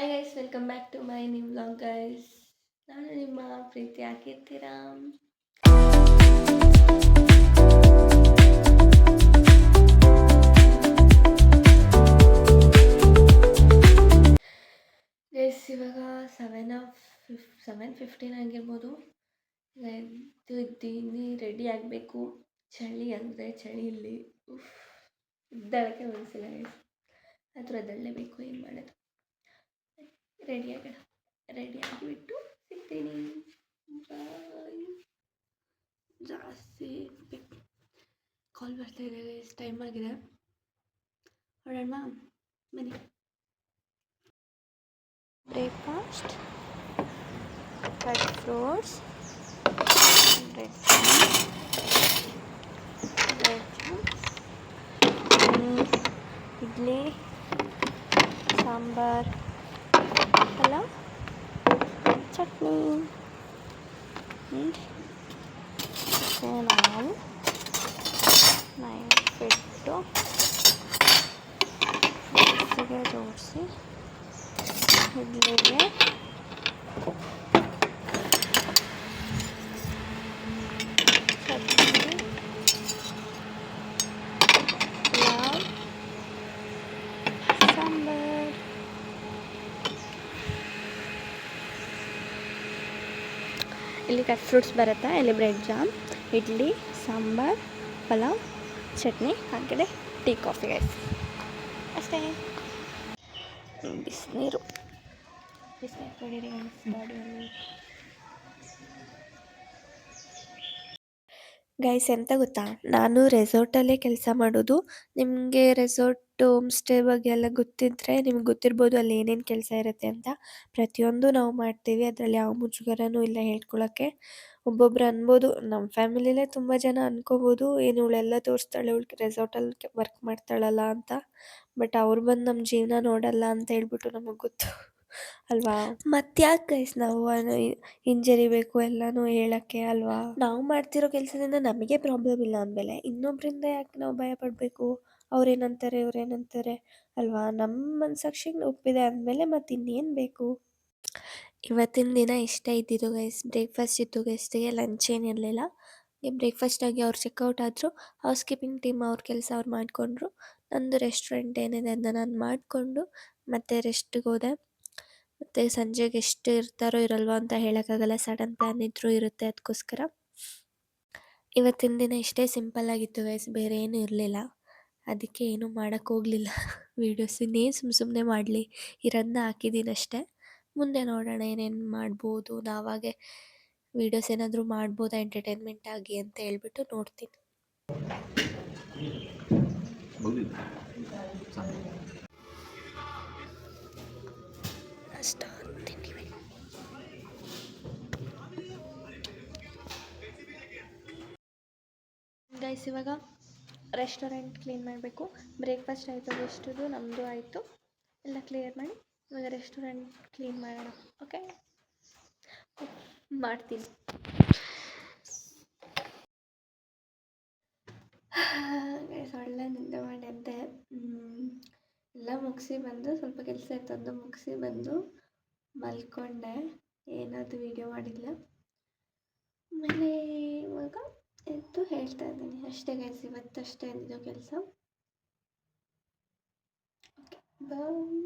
Hi guys, welcome back to my new vlog guys. ನಾನು ನಿಮ್ಮ ಪ್ರೀತಿ ಹಾಕಿರ್ತೀರಾ. Guys ಇವಾಗ 7:15 ಆಗಿರ್ಬೋದು. ಇದ್ದೀನಿ, ರೆಡಿ ಆಗಬೇಕು. ಚಳಿ ಅಂದರೆ ಚಳಿ ಇಲ್ಲಿ ಇದ್ದಳಕ್ಕೆ ಮನಸ್ಸಿಲ್ಲ ಗೈಸ್, ಅದರದಳ್ಳೇಬೇಕು. ಏನು ಮಾಡೋದು, ರೆಡಿ ಆಗೋಣ. ರೆಡಿ ಆಗಿಬಿಟ್ಟು ಸಿಗ್ತೀನಿ. ಬಾಯ್. ಜಾಸ್ತಿ ಕಾಲ್ ಬರ್ತಾ ಇದೆ ಗೈಸ್, ಟೈಮ್ ಆಗಿದೆ, ಹೊರಡೋಣ ಬನ್ನಿ. Breakfast, dry fruits, idli, sambar, pulao, chutney. So ನಾವು ಬಿಟ್ಟು ಮಿಕ್ಸಿಗೆ ಜೋಡಿಸಿ ಇಡ್ಲಿಗೆ ಚಟ್ನಿ, ಪಲಾವ್, ಸಾಂಬಾರ್. ಇಲ್ಲಿ ಡ್ರೈ ಫ್ರೂಟ್ಸ್ ಬರುತ್ತಾ, ಇಲ್ಲಿ ಬ್ರೆಡ್ ಜಾಮ್, ಇಡ್ಲಿ, ಸಾಂಬಾರ್, ಪಲಾವ್, ಚಟ್ನಿ, ಹಾಗೆ ಟೀ, ಕಾಫಿ ಗೈಸ್, ಅಷ್ಟೇ. ಬಿಸಿನೀರು ಕುಡೀರಿ ಗೈಸ್ ಬಾಡಿಯಲ್ಲಿ. ಗೈಸ್ ಎಂತ ಗೊತ್ತಾ, ನಾನು ರೆಸಾರ್ಟಲ್ಲೇ ಕೆಲಸ ಮಾಡೋದು. ನಿಮಗೆ ರೆಸಾರ್ಟ್ ಹೋಮ್ ಸ್ಟೇ ಬಗ್ಗೆ ಎಲ್ಲ ಗೊತ್ತಿದ್ದರೆ ನಿಮ್ಗೆ ಗೊತ್ತಿರ್ಬೋದು ಅಲ್ಲಿ ಏನೇನು ಕೆಲಸ ಇರುತ್ತೆ ಅಂತ. ಪ್ರತಿಯೊಂದು ನಾವು ಮಾಡ್ತೀವಿ, ಅದರಲ್ಲಿ ಯಾವ ಮುಜುಗರನೂ ಇಲ್ಲ ಹೇಳ್ಕೊಳಕ್ಕೆ. ಒಬ್ಬೊಬ್ರು ಅನ್ಬೋದು, ನಮ್ಮ ಫ್ಯಾಮಿಲಿಲೇ ತುಂಬ ಜನ ಅನ್ಕೋಬೋದು, ಏನು ಇವಳೆಲ್ಲ ತೋರಿಸ್ತಾಳೆ, ಇವಳು ರೆಸಾರ್ಟಲ್ಲಿ ವರ್ಕ್ ಮಾಡ್ತಾಳಲ್ಲ ಅಂತ. ಬಟ್ ಅವ್ರು ಬಂದು ನಮ್ಮ ಜೀವನ ನೋಡಲ್ಲ ಅಂತ ಹೇಳ್ಬಿಟ್ಟು ನಮಗೆ ಗೊತ್ತು ಅಲ್ವಾ. ಮತ್ತ್ಯಾಕೆ ಗೈಸ್ ನಾವು ಹಿಂಜರಿಬೇಕು ಎಲ್ಲನೂ ಹೇಳೋಕ್ಕೆ ಅಲ್ವಾ. ನಾವು ಮಾಡ್ತಿರೋ ಕೆಲಸದಿಂದ ನಮಗೆ ಪ್ರಾಬ್ಲಮ್ ಇಲ್ಲ ಅಂದಮೇಲೆ ಇನ್ನೊಬ್ಬರಿಂದ ಯಾಕೆ ನಾವು ಭಯ ಪಡಬೇಕು, ಅವ್ರೇನಂತಾರೆ ಇವ್ರೇನಂತಾರೆ ಅಲ್ವಾ. ನಮ್ಮ ಮನಸ್ಸಾಕ್ಷಿಗೆ ಒಪ್ಪಿದೆ ಅಂದಮೇಲೆ ಮತ್ತೆ ಇನ್ನೇನು ಬೇಕು. ಇವತ್ತಿನ ದಿನ ಇಷ್ಟೇ ಇದ್ದಿದ್ದು ಗೈಸ್. ಬ್ರೇಕ್ಫಾಸ್ಟ್ ಇತ್ತು ಗೆಸ್ಟಿಗೆ, ಲಂಚ್ ಏನಿರಲಿಲ್ಲ. ಬ್ರೇಕ್ಫಾಸ್ಟ್ ಆಗಿ ಅವ್ರು ಚೆಕ್ಔಟ್ ಆದರು. ಹೌಸ್ ಕೀಪಿಂಗ್ ಟೀಮ್ ಅವ್ರ ಕೆಲಸ ಅವ್ರು ಮಾಡಿಕೊಂಡ್ರು. ನಂದು ರೆಸ್ಟೋರೆಂಟ್ ಏನಿದೆ ಅದನ್ನ ನಾನು ಮಾಡಿಕೊಂಡು ಮತ್ತೆ ರೆಸ್ಟಿಗೆ ಹೋದೆ. ಮತ್ತು ಸಂಜೆಗೆ ಎಷ್ಟು ಇರ್ತಾರೋ ಇರಲ್ವೋ ಅಂತ ಹೇಳೋಕ್ಕಾಗಲ್ಲ, ಸಡನ್ ಪ್ಲ್ಯಾನ್ ಇದ್ದರೂ ಇರುತ್ತೆ. ಅದಕ್ಕೋಸ್ಕರ ಇವತ್ತಿನ ದಿನ ಇಷ್ಟೇ ಸಿಂಪಲ್ಲಾಗಿತ್ತು ಗೈಸ್, ಬೇರೆ ಏನೂ ಇರಲಿಲ್ಲ. ಅದಕ್ಕೆ ಏನೂ ಮಾಡೋಕ್ಕೋಗಲಿಲ್ಲ ವೀಡಿಯೋಸ್. ಇನ್ನೇನು ಸುಮ್ಮನೆ ಮಾಡಲಿ, ಇರೋದನ್ನ ಹಾಕಿದ್ದೀನಿ ಅಷ್ಟೇ. ಮುಂದೆ ನೋಡೋಣ ಏನೇನು ಮಾಡ್ಬೋದು, ನಾವಾಗೆ ವೀಡಿಯೋಸ್ ಏನಾದರೂ ಮಾಡ್ಬೋದಾ ಎಂಟರ್ಟೈನ್ಮೆಂಟ್ ಆಗಿ ಅಂತ ಹೇಳ್ಬಿಟ್ಟು ನೋಡ್ತೀನಿ. ಅಷ್ಟು ತಿಂತೀವಿ ಗೈಸ್. ಇವಾಗ ರೆಸ್ಟೋರೆಂಟ್ ಕ್ಲೀನ್ ಮಾಡಬೇಕು. ಬ್ರೇಕ್ಫಾಸ್ಟ್ ಆಯಿತು, ಗೆಸ್ಟದು ನಮ್ಮದು ಆಯಿತು, ಎಲ್ಲ ಕ್ಲಿಯರ್ ಮಾಡಿ ಇವಾಗ ರೆಸ್ಟೋರೆಂಟ್ ಕ್ಲೀನ್ ಮಾಡೋಣ. ಓಕೆ, ಮಾಡ್ತೀನಿ. ಗೈಸ್ ಒಳ್ಳೆ ನಿದ್ದೆ ಮಾಡಿದ್ದೆ. ಎಲ್ಲ ಮುಗಿಸಿ ಬಂದು, ಸ್ವಲ್ಪ ಕೆಲಸ ಇತ್ತು ಅದು ಮುಗಿಸಿ ಬಂದು ಮಲ್ಕೊಂಡೆ. ಏನಾದರೂ ವೀಡಿಯೋ ಮಾಡಿಲ್ಲ. ಆಮೇಲೆ ಇವಾಗ ಎದ್ದು ಹೇಳ್ತಾ ಇದ್ದೀನಿ ಅಷ್ಟೇ ಗೈಸ್. ಇವತ್ತಷ್ಟೇ ಇದ್ದಿದ್ದು ಕೆಲಸ. ಓಕೆ, ಬಾಯ್.